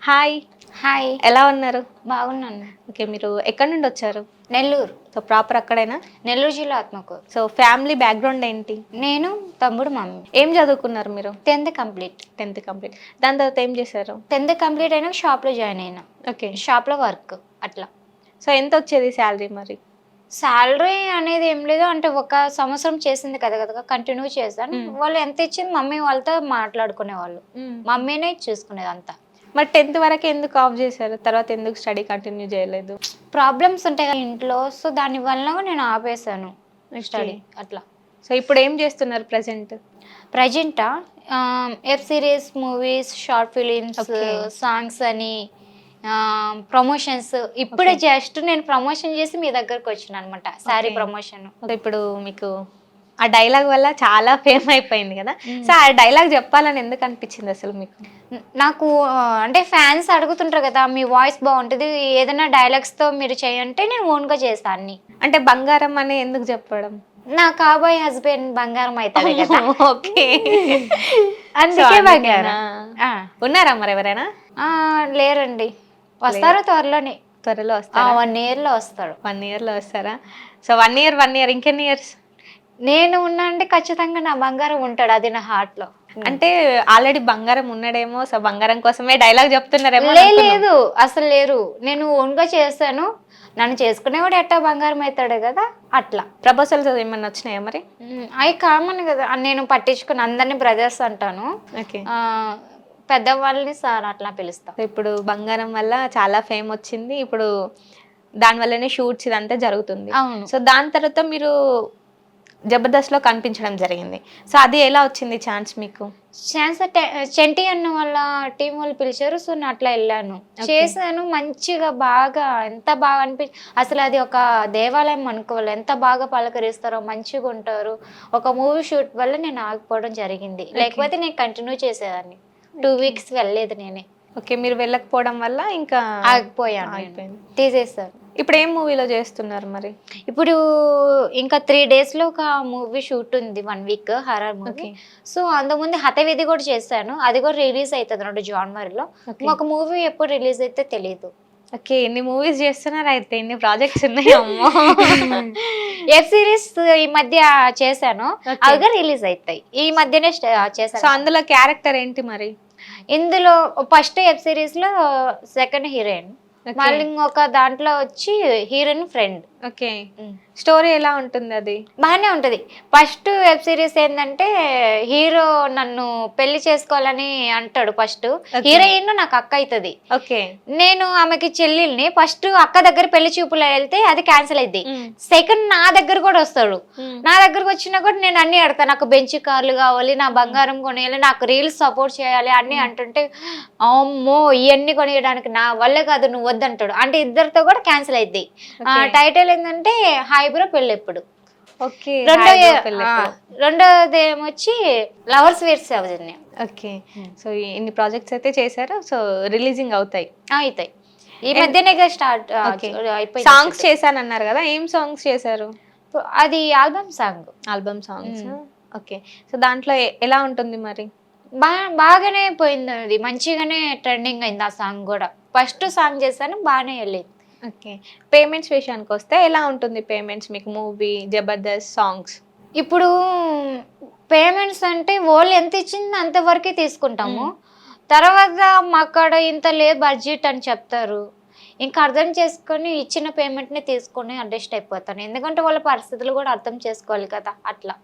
Hi. Hi. ఎలా ఉన్నారు? బాగున్నాను. ఓకే. మీరు ఎక్కడి నుండి వచ్చారు? నెల్లూరు. సో ప్రాపర్ అక్కడేనా? నెల్లూరు జిల్లా ఆత్మకూరు. సో ఫ్యామిలీ బ్యాక్‌గ్రౌండ్ ఏంటి? నేను, తమ్ముడు, మమ్మీ. ఏం చదువుకున్నారు మీరు? 10th complete. 10th complete. దాని తర్వాత ఏం చేశారు? 10th కంప్లీట్ అయినాక షాప్లో జాయిన్ అయినా. ఓకే. షాప్లో వర్క్ అట్లా. సో ఎంత వచ్చేది శాలరీ మరి? శాలరీ అనేది ఏం లేదు, అంటే ఒక సంవత్సరం చేసింది కదా కంటిన్యూ చేశాను. వాళ్ళు ఎంత ఇచ్చింది మమ్మీ వాళ్ళతో మాట్లాడుకునేవాళ్ళు. మమ్మీనే చూసుకునేది అంతా. మరి 10th వరకే ఎందుకు ఆఫ్ చేశారు? తర్వాత ఎందుకు స్టడీ కంటిన్యూ చేయలేదు? ప్రాబ్లమ్స్ ఉంటాయి కదా ఇంట్లో, సో దాని వల్ల నేను ఆపేసాను స్టడీ అట్లా. సో ఇప్పుడు ఏం చేస్తున్నారు ప్రెసెంట్? ప్రజెంటా web series, movies, short films, songs అని ప్రమోషన్స్. ఇప్పుడే జస్ట్ నేను ప్రమోషన్ చేసి మీ దగ్గరకు వచ్చిన అనమాట, శారీ ప్రమోషన్. ఇప్పుడు మీకు ఆ డైలాగ్ వల్ల చాలా ఫేమ్ అయిపోయింది కదా. సో ఆ డైలాగ్ చెప్పాలని ఎందుకు అనిపించింది అసలు మీకు? నాకు అంటే ఫ్యాన్స్ అడుగుతుంటారు కదా, మీ వాయిస్ బాగుంటుంది, ఏదైనా డైలాగ్స్తో మీరు చేయంటే నేను ఓన్గా చేస్తాను అన్ని. అంటే బంగారం అని ఎందుకు చెప్పడం? నా కాబోయే హస్బెండ్ బంగారం అవుతాడు కదా. ఓకే. అందుకే బంగారం. ఉన్నారా మరి ఎవరైనా? లేరండి, వస్తారు త్వరలోనే. త్వరలో వస్తారా? 1 yearలో వస్తాడు. 1 yearలో వస్తారా? సో 1 year ఇంకెన్ని ఇయర్స్? నేను ఉన్నా అంటే ఖచ్చితంగా నా బంగారం ఉంటాడు, అది నా హార్ట్ లో. అంటే ఆల్రెడీ బంగారం ఉన్నాడేమో, సో బంగారం కోసమే డైలాగ్ చెప్తున్నారేమో. లేదు, అసలు లేరు. నేను ఓన్గా చేస్తాను, నన్ను చేసుకునేవాడు ఎట్టా బంగారం అవుతాడు కదా అట్లా. ప్రపోజల్స్ ఏమన్నా వచ్చినాయా మరి? అవి కామన్ కదా, నేను పట్టించుకుని అందరినీ బ్రదర్స్ అంటాను, పెద్దవాళ్ళని సార్ అట్లా పిలుస్తా. ఇప్పుడు బంగారం వల్ల చాలా ఫేమ్ వచ్చింది, ఇప్పుడు దానివల్లనే షూట్స్ ఇదంతా జరుగుతుంది. అవును. సో దాని తర్వాత మీరు జబర్దస్త్లో కనిపించడం జరిగింది. సో అది ఎలా వచ్చింది ఛాన్స్ మీకు? ఛాన్స్ చెంటి అన్న వాళ్ళ టీం వాళ్ళు పిలిచారు, సో నేను అట్లా వెళ్ళాను, చేశాను. మంచిగా బాగా ఎంత బాగా అసలు అది ఒక దేవాలయం అనుకోవాలి, ఎంత బాగా పలకరిస్తారో, మంచిగా ఉంటారు. ఒక మూవీ షూట్ వల్ల నేను ఆగిపోవడం జరిగింది, లేకపోతే నేను కంటిన్యూ చేసేదాన్ని. 2 weeks వెళ్ళలేదు నేనే. ఓకే. మీరు వెళ్ళకపోవడం వల్ల ఇంకా ఆగిపోయాను, తీసేస్తారు. ఇప్పుడు ఏం మూవీలో చేస్తున్నారు మరి? ఇప్పుడు ఇంకా 3 daysలో ఒక మూవీ షూట్ ఉంది, 1 week హర్రర్ మూవీ. సో అంతకుముందు హతవిధి కూడా చేశాను, అది కూడా రిలీజ్ అవుతుంది 2 Januaryలో. ఒక మూవీ ఎప్పుడు రిలీజ్ అయితే తెలియదు. ఓకే. ఎన్ని మూవీస్ చేస్తున్నారు అయితే, ఎన్ని ప్రాజెక్ట్స్ ఉన్నాయి? అమ్మో. వెబ్ సిరీస్ ఈ మధ్య చేశాను, అవి కూడా రిలీజ్ అవుతాయి ఈ మధ్యనే చేశాను. సో అందులో క్యారెక్టర్ ఏంటి మరి? ఇందులో ఫస్ట్ వెబ్ సిరీస్ లో సెకండ్ హీరోయిన్, మళ్ళీ ఇంకొక దాంట్లో వచ్చి హీరోయిన్ ఫ్రెండ్. ఓకే. స్టోరీ ఎలా ఉంటుంది? అది బాగానే ఉంటది. ఫస్ట్ వెబ్ సిరీస్ ఏంటంటే హీరో నన్ను పెళ్లి చేసుకోవాలని అంటాడు. ఫస్ట్ హీరోయిన్ నాకు అక్క అవుతుంది. ఓకే. నేను ఆమెకి చెల్లెల్ని. ఫస్ట్ అక్క దగ్గర పెళ్లి చూపులో వెళ్తే అది క్యాన్సిల్ అయింది. సెకండ్ నా దగ్గర కూడా వస్తాడు. నా దగ్గరకు వచ్చినా కూడా నేను అన్ని అడతాను, నాకు బెంచ్ కార్లు కావాలి, నా బంగారం కొనేయాలి, నాకు రీల్స్ సపోర్ట్ చేయాలి అన్ని అంటుంటే, అమ్మో ఇవన్నీ కొనియడానికి నా వల్లే కాదు, నువ్వు వద్దంటాడు. అంటే ఇద్దరితో కూడా క్యాన్సిల్ అయింది. టైటిల్ ఏంటంటే హాయిబ్రో పెళ్ళి ఎప్పుడు. రెండోది ఏమొచ్చి లవర్స్ వేర్ సౌజన్య. ఓకే. సో ఇన్ని ప్రాజెక్ట్స్ అయితే చేశారు, సో రిలీజింగ్ అవుతాయి. ఈ మధ్యనే స్టార్ట్ అయిపోయి. సాంగ్స్ చేశానన్నారు కదా, ఏం సాంగ్స్ చేశారు? అది ఆల్బమ్ సాంగ్స్. ఓకే. సో దాంట్లో ఎలా ఉంటుంది మరి? బాగానే పోయింది, అది మంచిగానే ట్రెండింగ్ అయింది ఆ సాంగ్ కూడా. ఫస్ట్ సాంగ్ చేశాను, బాగానే వెళ్ళింది. ఓకే. పేమెంట్స్ విషయానికి వస్తే ఎలా ఉంటుంది పేమెంట్స్ మీకు? Movie, Jabardasth, songs. ఇప్పుడు పేమెంట్స్ అంటే వాళ్ళు ఎంత ఇచ్చింది అంతవరకే తీసుకుంటాము. తర్వాత మాకాడ ఇంత లేదు బడ్జెట్ అని చెప్తారు, ఇంకా అర్థం చేసుకొని ఇచ్చిన పేమెంట్ని తీసుకొని అడ్జస్ట్ అయిపోతాను. ఎందుకంటే వాళ్ళ పరిస్థితులు కూడా అర్థం చేసుకోవాలి కదా అట్లా.